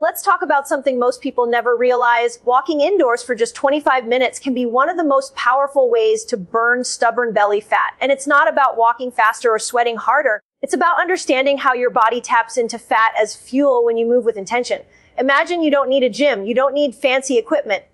Let's talk about something most people never realize. Walking indoors for just 25 minutes can be one of the most powerful ways to burn stubborn belly fat. And it's not about walking faster or sweating harder. It's about understanding how your body taps into fat as fuel when you move with intention. Imagine you don't need a gym. You don't need fancy equipment.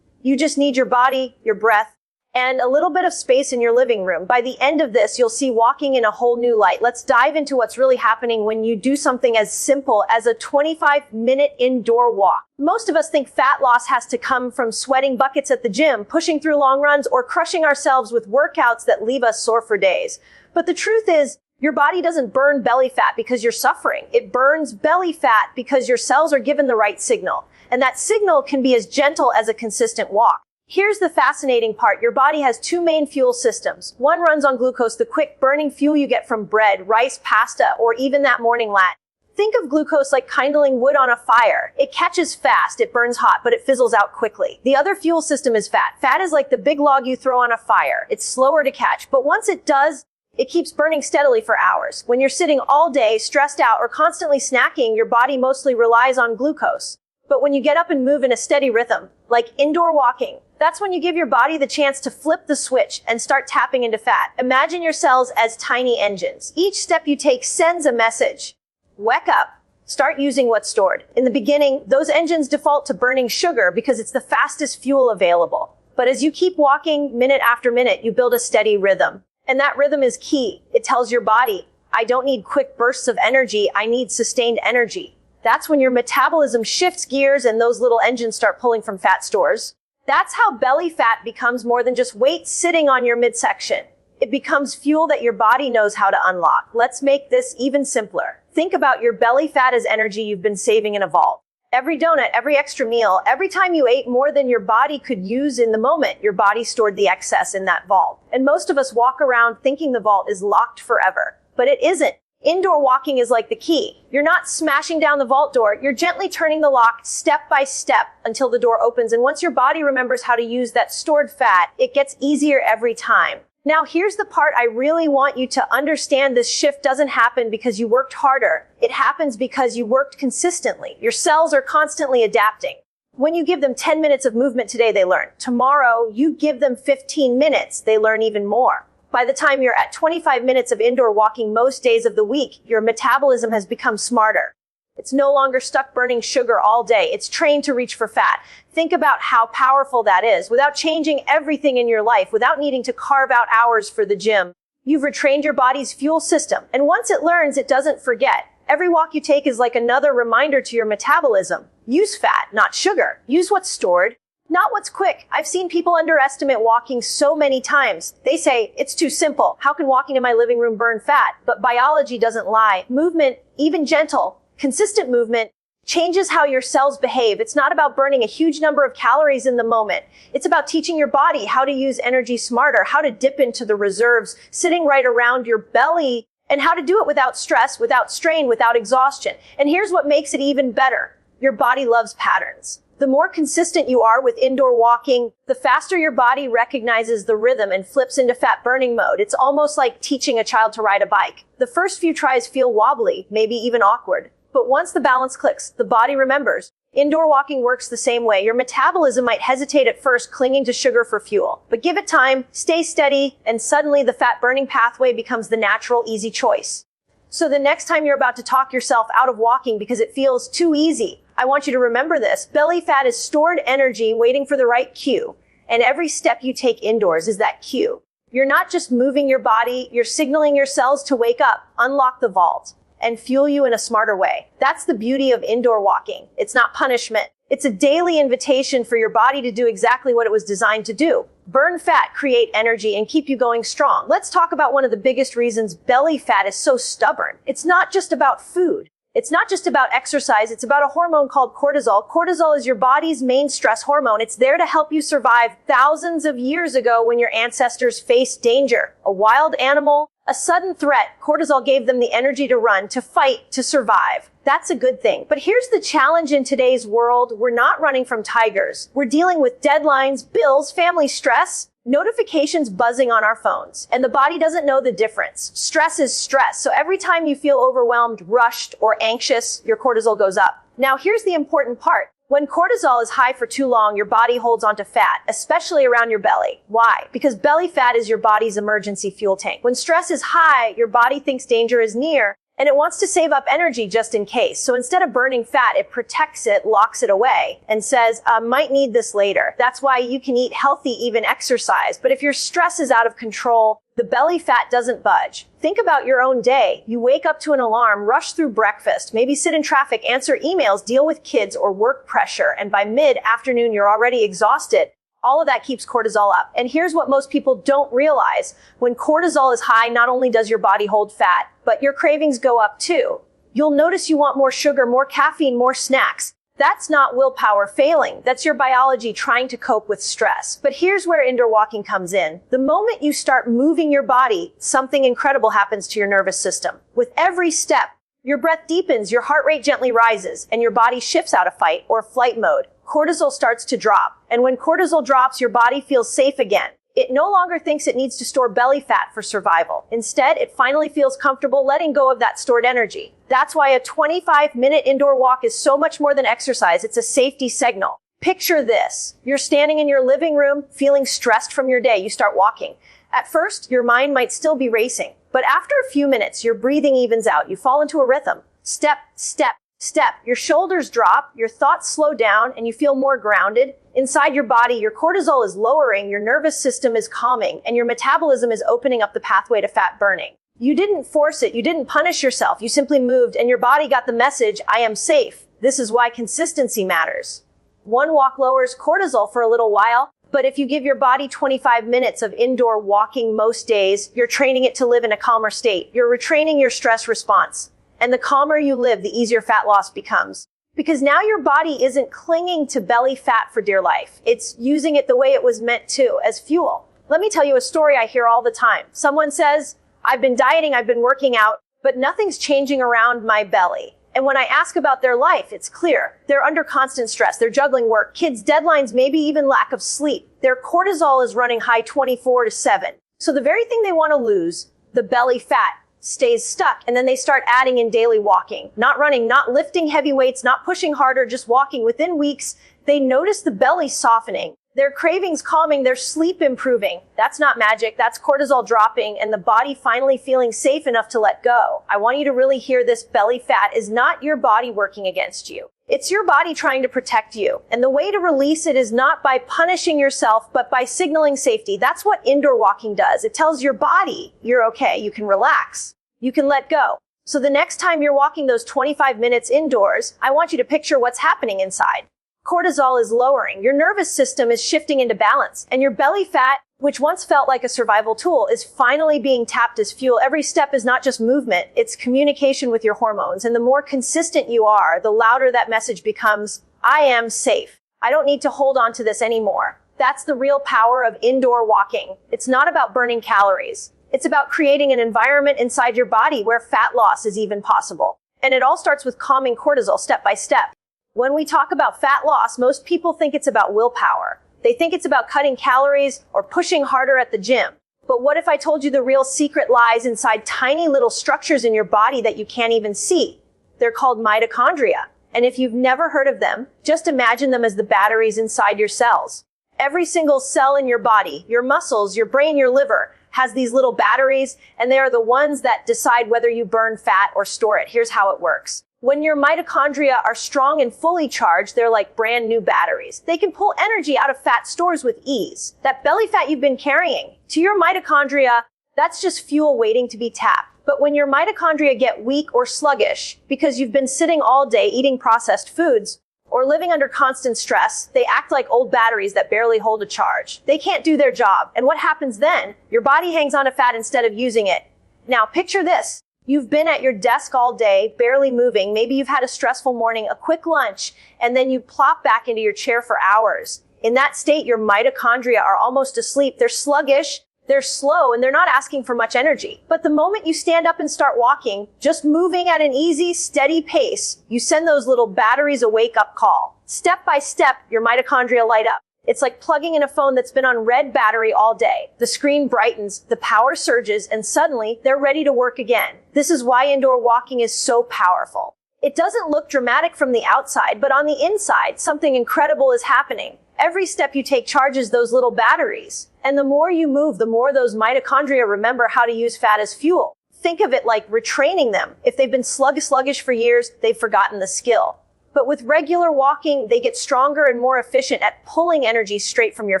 You just need your body, your breath, and a little bit of space in your living room. By the end of this, you'll see walking in a whole new light. Let's dive into what's really happening when you do something as simple as a 25-minute indoor walk. Most of us think fat loss has to come from sweating buckets at the gym, pushing through long runs, or crushing ourselves with workouts that leave us sore for days. But the truth is, your body doesn't burn belly fat because you're suffering. It burns belly fat because your cells are given the right signal. And that signal can be as gentle as a consistent walk. Here's the fascinating part. Your body has two main fuel systems. One runs on glucose, the quick burning fuel you get from bread, rice, pasta, or even that morning lat. Think of glucose like kindling wood on a fire. It catches fast, it burns hot, but it fizzles out quickly. The other fuel system is fat. Fat is like the big log you throw on a fire. It's slower to catch, but once it does, it keeps burning steadily for hours. When you're sitting all day, stressed out, or constantly snacking, your body mostly relies on glucose. But when you get up and move in a steady rhythm, like indoor walking, that's when you give your body the chance to flip the switch and start tapping into fat. Imagine your cells as tiny engines. Each step you take sends a message. Wake up. Start using what's stored. In the beginning, those engines default to burning sugar because it's the fastest fuel available. But as you keep walking minute after minute, you build a steady rhythm. And that rhythm is key. It tells your body, I don't need quick bursts of energy. I need sustained energy. That's when your metabolism shifts gears and those little engines start pulling from fat stores. That's how belly fat becomes more than just weight sitting on your midsection. It becomes fuel that your body knows how to unlock. Let's make this even simpler. Think about your belly fat as energy you've been saving in a vault. Every donut, every extra meal, every time you ate more than your body could use in the moment, your body stored the excess in that vault. And most of us walk around thinking the vault is locked forever. But it isn't. Indoor walking is like the key. You're not smashing down the vault door. You're gently turning the lock step by step until the door opens. And once your body remembers how to use that stored fat, it gets easier every time. Now, here's the part I really want you to understand. This shift doesn't happen because you worked harder. It happens because you worked consistently. Your cells are constantly adapting. When you give them 10 minutes of movement today, they learn. Tomorrow, you give them 15 minutes, they learn even more. By the time you're at 25 minutes of indoor walking most days of the week, your metabolism has become smarter. It's no longer stuck burning sugar all day. It's trained to reach for fat. Think about how powerful that is. Without changing everything in your life, without needing to carve out hours for the gym, you've retrained your body's fuel system. And once it learns, it doesn't forget. Every walk you take is like another reminder to your metabolism. Use fat, not sugar. Use what's stored, not what's quick. I've seen people underestimate walking so many times. They say, it's too simple. How can walking in my living room burn fat? But biology doesn't lie. Movement, even gentle, consistent movement, changes how your cells behave. It's not about burning a huge number of calories in the moment. It's about teaching your body how to use energy smarter, how to dip into the reserves sitting right around your belly, and how to do it without stress, without strain, without exhaustion. And here's what makes it even better. Your body loves patterns. The more consistent you are with indoor walking, the faster your body recognizes the rhythm and flips into fat burning mode. It's almost like teaching a child to ride a bike. The first few tries feel wobbly, maybe even awkward. But once the balance clicks, the body remembers. Indoor walking works the same way. Your metabolism might hesitate at first, clinging to sugar for fuel. But give it time, stay steady, and suddenly the fat burning pathway becomes the natural, easy choice. So the next time you're about to talk yourself out of walking because it feels too easy, I want you to remember this. Belly fat is stored energy waiting for the right cue. And every step you take indoors is that cue. You're not just moving your body, you're signaling your cells to wake up, unlock the vault, and fuel you in a smarter way. That's the beauty of indoor walking. It's not punishment. It's a daily invitation for your body to do exactly what it was designed to do. Burn fat, create energy, and keep you going strong. Let's talk about one of the biggest reasons belly fat is so stubborn. It's not just about food. It's not just about exercise. It's about a hormone called cortisol. Cortisol is your body's main stress hormone. It's there to help you survive. Thousands of years ago, when your ancestors faced danger, a wild animal, a sudden threat, cortisol gave them the energy to run, to fight, to survive. That's a good thing. But here's the challenge in today's world. We're not running from tigers. We're dealing with deadlines, bills, family stress, notifications buzzing on our phones. And the body doesn't know the difference. Stress is stress. So every time you feel overwhelmed, rushed, or anxious, your cortisol goes up. Now here's the important part. When cortisol is high for too long, your body holds onto fat, especially around your belly. Why? Because belly fat is your body's emergency fuel tank. When stress is high, your body thinks danger is near, and it wants to save up energy just in case. So instead of burning fat, it protects it, locks it away, and says, might need this later. That's why you can eat healthy, even exercise. But if your stress is out of control, the belly fat doesn't budge. Think about your own day. You wake up to an alarm, rush through breakfast, maybe sit in traffic, answer emails, deal with kids or work pressure, and by mid-afternoon, you're already exhausted. All of that keeps cortisol up. And here's what most people don't realize. When cortisol is high, not only does your body hold fat, but your cravings go up too. You'll notice you want more sugar, more caffeine, more snacks. That's not willpower failing. That's your biology trying to cope with stress. But here's where indoor walking comes in. The moment you start moving your body, something incredible happens to your nervous system. With every step, your breath deepens, your heart rate gently rises, and your body shifts out of fight or flight mode. Cortisol starts to drop. And when cortisol drops, your body feels safe again. It no longer thinks it needs to store belly fat for survival. Instead, it finally feels comfortable letting go of that stored energy. That's why a 25-minute indoor walk is so much more than exercise. It's a safety signal. Picture this. You're standing in your living room, feeling stressed from your day. You start walking. At first, your mind might still be racing. But after a few minutes, your breathing evens out. You fall into a rhythm. Step, step, step. Your shoulders drop, your thoughts slow down, and you feel more grounded. Inside your body, your cortisol is lowering, your nervous system is calming, and your metabolism is opening up the pathway to fat burning. You didn't force it. You didn't punish yourself. You simply moved, and your body got the message, I am safe. This is why consistency matters. One walk lowers cortisol for a little while, but if you give your body 25 minutes of indoor walking most days, you're training it to live in a calmer state. You're retraining your stress response. And the calmer you live, the easier fat loss becomes. Because now your body isn't clinging to belly fat for dear life. It's using it the way it was meant to, as fuel. Let me tell you a story I hear all the time. Someone says, I've been dieting, I've been working out, but nothing's changing around my belly. And when I ask about their life, it's clear. They're under constant stress. They're juggling work, kids, deadlines, maybe even lack of sleep. Their cortisol is running high 24/7. So the very thing they want to lose, the belly fat, stays stuck, and then they start adding in daily walking, not running, not lifting heavy weights, not pushing harder, just walking. Within weeks, they notice the belly softening, their cravings calming, their sleep improving. That's not magic, that's cortisol dropping and the body finally feeling safe enough to let go. I want you to really hear this. Belly fat is not your body working against you. It's your body trying to protect you. And the way to release it is not by punishing yourself, but by signaling safety. That's what indoor walking does. It tells your body, you're okay, you can relax, you can let go. So the next time you're walking those 25 minutes indoors, I want you to picture what's happening inside. Cortisol is lowering, your nervous system is shifting into balance, and your belly fat, which once felt like a survival tool, is finally being tapped as fuel. Every step is not just movement, it's communication with your hormones. And the more consistent you are, the louder that message becomes, I am safe. I don't need to hold on to this anymore. That's the real power of indoor walking. It's not about burning calories. It's about creating an environment inside your body where fat loss is even possible. And it all starts with calming cortisol step by step. When we talk about fat loss, most people think it's about willpower. They think it's about cutting calories or pushing harder at the gym. But what if I told you the real secret lies inside tiny little structures in your body that you can't even see? They're called mitochondria. And if you've never heard of them, just imagine them as the batteries inside your cells. Every single cell in your body, your muscles, your brain, your liver, has these little batteries, and they are the ones that decide whether you burn fat or store it. Here's how it works. When your mitochondria are strong and fully charged, they're like brand new batteries. They can pull energy out of fat stores with ease. That belly fat you've been carrying, to your mitochondria, that's just fuel waiting to be tapped. But when your mitochondria get weak or sluggish because you've been sitting all day eating processed foods or living under constant stress, they act like old batteries that barely hold a charge. They can't do their job. And what happens then? Your body hangs on to fat instead of using it. Now picture this. You've been at your desk all day, barely moving. Maybe you've had a stressful morning, a quick lunch, and then you plop back into your chair for hours. In that state, your mitochondria are almost asleep. They're sluggish, they're slow, and they're not asking for much energy. But the moment you stand up and start walking, just moving at an easy, steady pace, you send those little batteries a wake-up call. Step by step, your mitochondria light up. It's like plugging in a phone that's been on red battery all day. The screen brightens, the power surges, and suddenly they're ready to work again. This is why indoor walking is so powerful. It doesn't look dramatic from the outside, but on the inside, something incredible is happening. Every step you take charges those little batteries. And the more you move, the more those mitochondria remember how to use fat as fuel. Think of it like retraining them. If they've been sluggish for years, they've forgotten the skill. But with regular walking, they get stronger and more efficient at pulling energy straight from your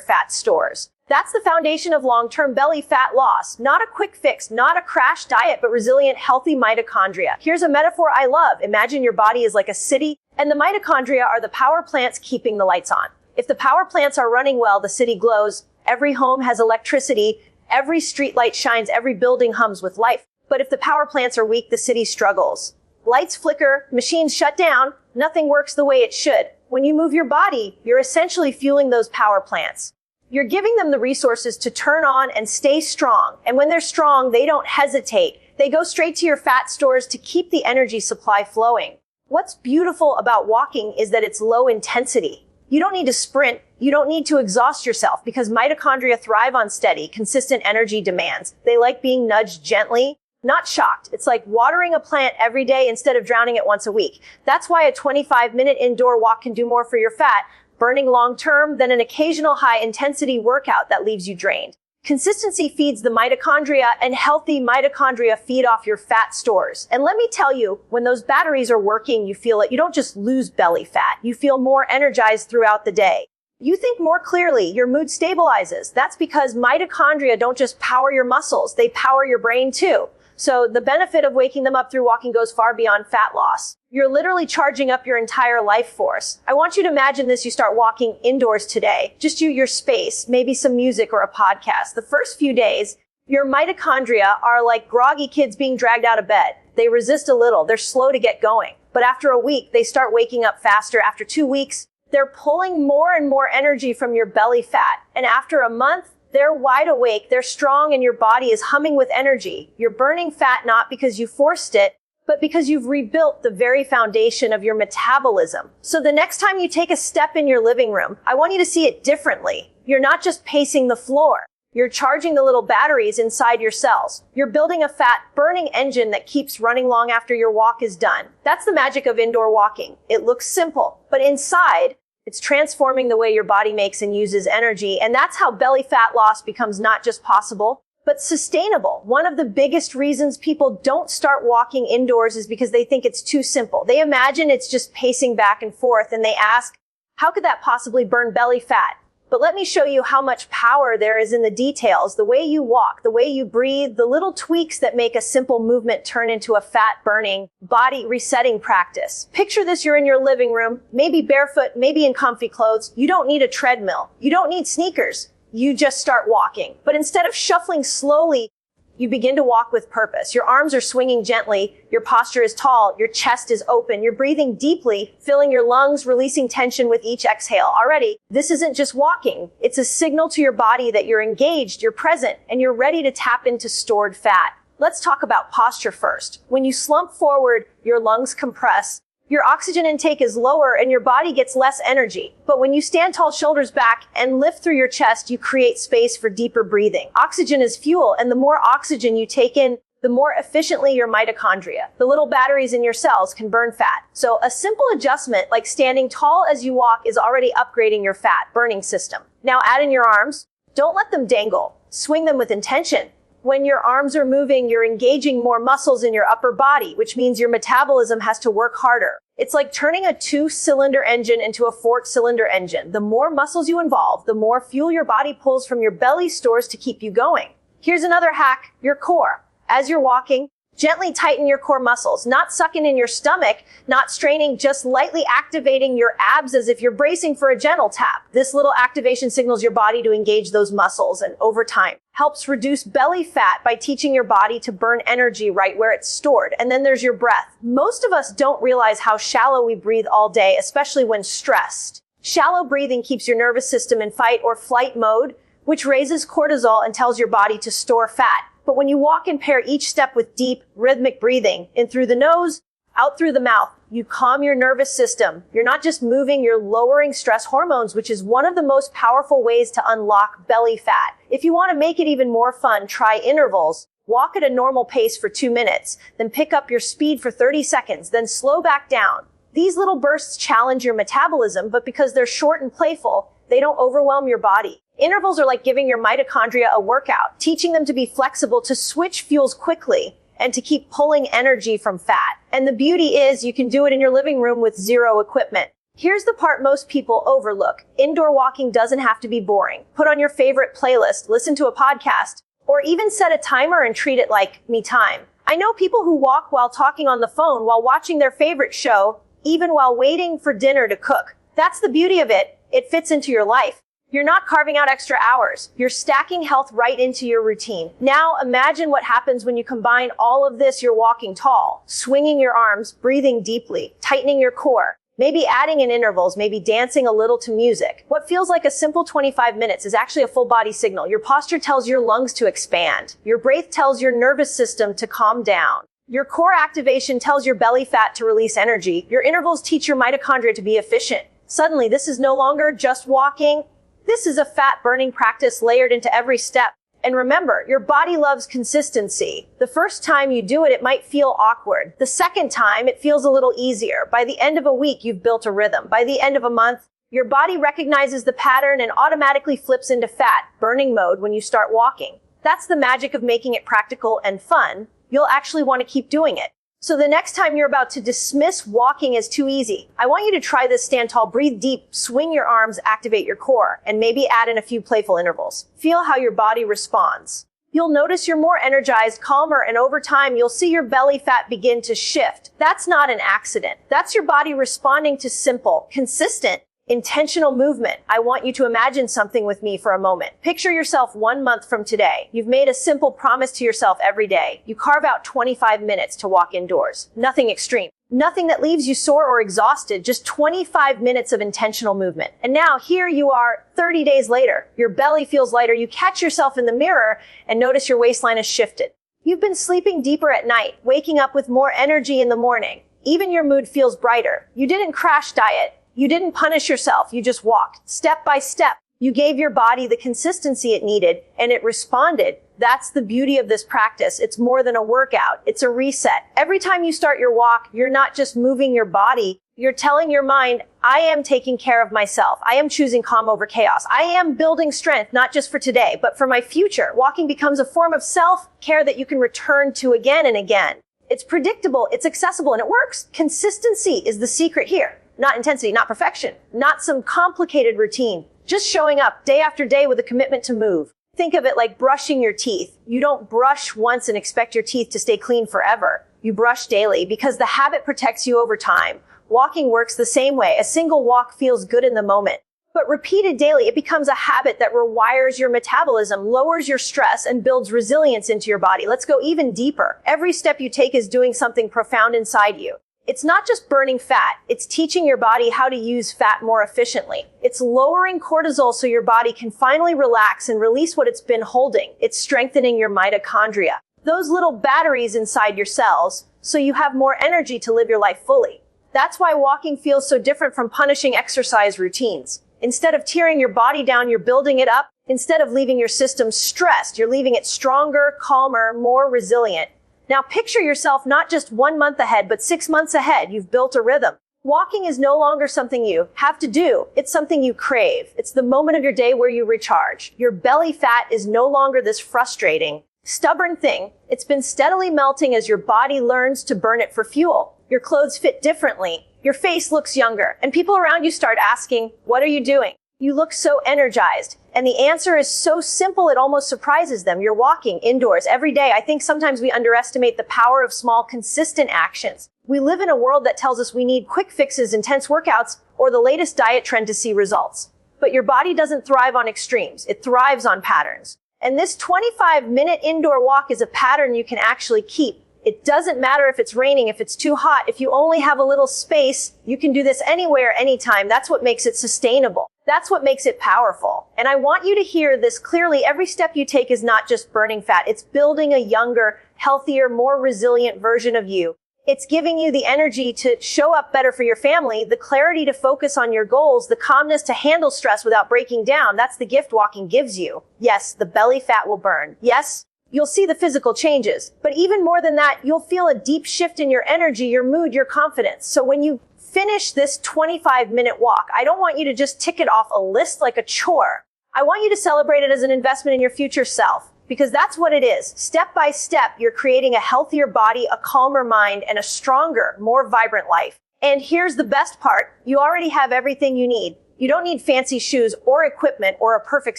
fat stores. That's the foundation of long-term belly fat loss. Not a quick fix, not a crash diet, but resilient, healthy mitochondria. Here's a metaphor I love. Imagine your body is like a city, and the mitochondria are the power plants keeping the lights on. If the power plants are running well, the city glows. Every home has electricity. Every street light shines. Every building hums with life. But if the power plants are weak, the city struggles. Lights flicker, machines shut down, nothing works the way it should. When you move your body, you're essentially fueling those power plants. You're giving them the resources to turn on and stay strong. And when they're strong, they don't hesitate. They go straight to your fat stores to keep the energy supply flowing. What's beautiful about walking is that it's low intensity. You don't need to sprint. You don't need to exhaust yourself because mitochondria thrive on steady, consistent energy demands. They like being nudged gently, not shocked. It's like watering a plant every day instead of drowning it once a week. That's why a 25-minute indoor walk can do more for your fat, burning long-term, than an occasional high-intensity workout that leaves you drained. Consistency feeds the mitochondria, and healthy mitochondria feed off your fat stores. And let me tell you, when those batteries are working, you feel it. You don't just lose belly fat. You feel more energized throughout the day. You think more clearly. Your mood stabilizes. That's because mitochondria don't just power your muscles. They power your brain too. So the benefit of waking them up through walking goes far beyond fat loss. You're literally charging up your entire life force. I want you to imagine this. You start walking indoors today. Just you, your space, maybe some music or a podcast. The first few days, your mitochondria are like groggy kids being dragged out of bed. They resist a little. They're slow to get going. But after a week, they start waking up faster. After 2 weeks, they're pulling more and more energy from your belly fat. And after a month, they're wide awake, they're strong, and your body is humming with energy. You're burning fat not because you forced it, but because you've rebuilt the very foundation of your metabolism. So the next time you take a step in your living room, I want you to see it differently. You're not just pacing the floor. You're charging the little batteries inside your cells. You're building a fat-burning engine that keeps running long after your walk is done. That's the magic of indoor walking. It looks simple, but inside, it's transforming the way your body makes and uses energy, and that's how belly fat loss becomes not just possible, but sustainable. One of the biggest reasons people don't start walking indoors is because they think it's too simple. They imagine it's just pacing back and forth, and they ask, how could that possibly burn belly fat? But let me show you how much power there is in the details, the way you walk, the way you breathe, the little tweaks that make a simple movement turn into a fat-burning, body-resetting practice. Picture this, you're in your living room, maybe barefoot, maybe in comfy clothes. You don't need a treadmill. You don't need sneakers. You just start walking. But instead of shuffling slowly, you begin to walk with purpose. Your arms are swinging gently. Your posture is tall. Your chest is open. You're breathing deeply, filling your lungs, releasing tension with each exhale. Already, this isn't just walking. It's a signal to your body that you're engaged, you're present, and you're ready to tap into stored fat. Let's talk about posture first. When you slump forward, your lungs compress. Your oxygen intake is lower and your body gets less energy. But when you stand tall, shoulders back, and lift through your chest, you create space for deeper breathing. Oxygen is fuel, and the more oxygen you take in, the more efficiently your mitochondria, the little batteries in your cells, can burn fat. So a simple adjustment like standing tall as you walk is already upgrading your fat burning system. Now add in your arms. Don't let them dangle. Swing them with intention. When your arms are moving, you're engaging more muscles in your upper body, which means your metabolism has to work harder. It's like turning a 2-cylinder engine into a 4-cylinder engine. The more muscles you involve, the more fuel your body pulls from your belly stores to keep you going. Here's another hack, your core. As you're walking, gently tighten your core muscles, not sucking in your stomach, not straining, just lightly activating your abs as if you're bracing for a gentle tap. This little activation signals your body to engage those muscles, and over time, helps reduce belly fat by teaching your body to burn energy right where it's stored. And then there's your breath. Most of us don't realize how shallow we breathe all day, especially when stressed. Shallow breathing keeps your nervous system in fight or flight mode, which raises cortisol and tells your body to store fat. But when you walk and pair each step with deep, rhythmic breathing, in through the nose, out through the mouth, you calm your nervous system. You're not just moving, you're lowering stress hormones, which is one of the most powerful ways to unlock belly fat. If you want to make it even more fun, try intervals. Walk at a normal pace for 2 minutes, then pick up your speed for 30 seconds, then slow back down. These little bursts challenge your metabolism, but because they're short and playful, they don't overwhelm your body. Intervals are like giving your mitochondria a workout, teaching them to be flexible, to switch fuels quickly, and to keep pulling energy from fat. And the beauty is you can do it in your living room with zero equipment. Here's the part most people overlook. Indoor walking doesn't have to be boring. Put on your favorite playlist, listen to a podcast, or even set a timer and treat it like me time. I know people who walk while talking on the phone, while watching their favorite show, even while waiting for dinner to cook. That's the beauty of it. It fits into your life. You're not carving out extra hours. You're stacking health right into your routine. Now imagine what happens when you combine all of this. You're walking tall, swinging your arms, breathing deeply, tightening your core, maybe adding in intervals, maybe dancing a little to music. What feels like a simple 25 minutes is actually a full body signal. Your posture tells your lungs to expand. Your breath tells your nervous system to calm down. Your core activation tells your belly fat to release energy. Your intervals teach your mitochondria to be efficient. Suddenly, this is no longer just walking. This is a fat-burning practice layered into every step. And remember, your body loves consistency. The first time you do it, it might feel awkward. The second time, it feels a little easier. By the end of a week, you've built a rhythm. By the end of a month, your body recognizes the pattern and automatically flips into fat-burning mode when you start walking. That's the magic of making it practical and fun. You'll actually want to keep doing it. So the next time you're about to dismiss walking as too easy, I want you to try this. Stand tall, breathe deep, swing your arms, activate your core, and maybe add in a few playful intervals. Feel how your body responds. You'll notice you're more energized, calmer, and over time, you'll see your belly fat begin to shift. That's not an accident. That's your body responding to simple, consistent, intentional movement. I want you to imagine something with me for a moment. Picture yourself 1 month from today. You've made a simple promise to yourself every day. You carve out 25 minutes to walk indoors. Nothing extreme. Nothing that leaves you sore or exhausted. Just 25 minutes of intentional movement. And now here you are 30 days later. Your belly feels lighter. You catch yourself in the mirror and notice your waistline has shifted. You've been sleeping deeper at night, waking up with more energy in the morning. Even your mood feels brighter. You didn't crash diet. You didn't punish yourself. You just walked step by step. You gave your body the consistency it needed and it responded. That's the beauty of this practice. It's more than a workout. It's a reset. Every time you start your walk, you're not just moving your body. You're telling your mind, I am taking care of myself. I am choosing calm over chaos. I am building strength, not just for today, but for my future. Walking becomes a form of self-care that you can return to again and again. It's predictable, it's accessible, and it works. Consistency is the secret here. Not intensity, not perfection, not some complicated routine. Just showing up day after day with a commitment to move. Think of it like brushing your teeth. You don't brush once and expect your teeth to stay clean forever. You brush daily because the habit protects you over time. Walking works the same way. A single walk feels good in the moment. But repeated daily, it becomes a habit that rewires your metabolism, lowers your stress, and builds resilience into your body. Let's go even deeper. Every step you take is doing something profound inside you. It's not just burning fat. It's teaching your body how to use fat more efficiently. It's lowering cortisol so your body can finally relax and release what it's been holding. It's strengthening your mitochondria, those little batteries inside your cells, so you have more energy to live your life fully. That's why walking feels so different from punishing exercise routines. Instead of tearing your body down, you're building it up. Instead of leaving your system stressed, you're leaving it stronger, calmer, more resilient. Now picture yourself not just 1 month ahead, but 6 months ahead. You've built a rhythm. Walking is no longer something you have to do. It's something you crave. It's the moment of your day where you recharge. Your belly fat is no longer this frustrating, stubborn thing. It's been steadily melting as your body learns to burn it for fuel. Your clothes fit differently. Your face looks younger. And people around you start asking, what are you doing? You look so energized. And the answer is so simple, it almost surprises them. You're walking indoors every day. I think sometimes we underestimate the power of small, consistent actions. We live in a world that tells us we need quick fixes, intense workouts, or the latest diet trend to see results. But your body doesn't thrive on extremes. It thrives on patterns. And this 25-minute indoor walk is a pattern you can actually keep. It doesn't matter if it's raining, if it's too hot, if you only have a little space, you can do this anywhere, anytime. That's what makes it sustainable. That's what makes it powerful. And I want you to hear this clearly. Every step you take is not just burning fat. It's building a younger, healthier, more resilient version of you. It's giving you the energy to show up better for your family, the clarity to focus on your goals, the calmness to handle stress without breaking down. That's the gift walking gives you. Yes, the belly fat will burn. Yes, you'll see the physical changes. But even more than that, you'll feel a deep shift in your energy, your mood, your confidence. So when you finish this 25-minute walk, I don't want you to just tick it off a list like a chore. I want you to celebrate it as an investment in your future self, because that's what it is. Step by step, you're creating a healthier body, a calmer mind, and a stronger, more vibrant life. And here's the best part. You already have everything you need. You don't need fancy shoes or equipment or a perfect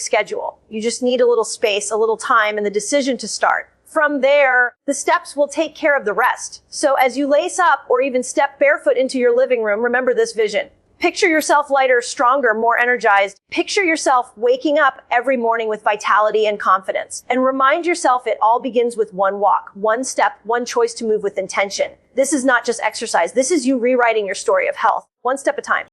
schedule. You just need a little space, a little time, and the decision to start. From there, the steps will take care of the rest. So as you lace up or even step barefoot into your living room, remember this vision. Picture yourself lighter, stronger, more energized. Picture yourself waking up every morning with vitality and confidence. And remind yourself it all begins with one walk, one step, one choice to move with intention. This is not just exercise. This is you rewriting your story of health, one step at a time.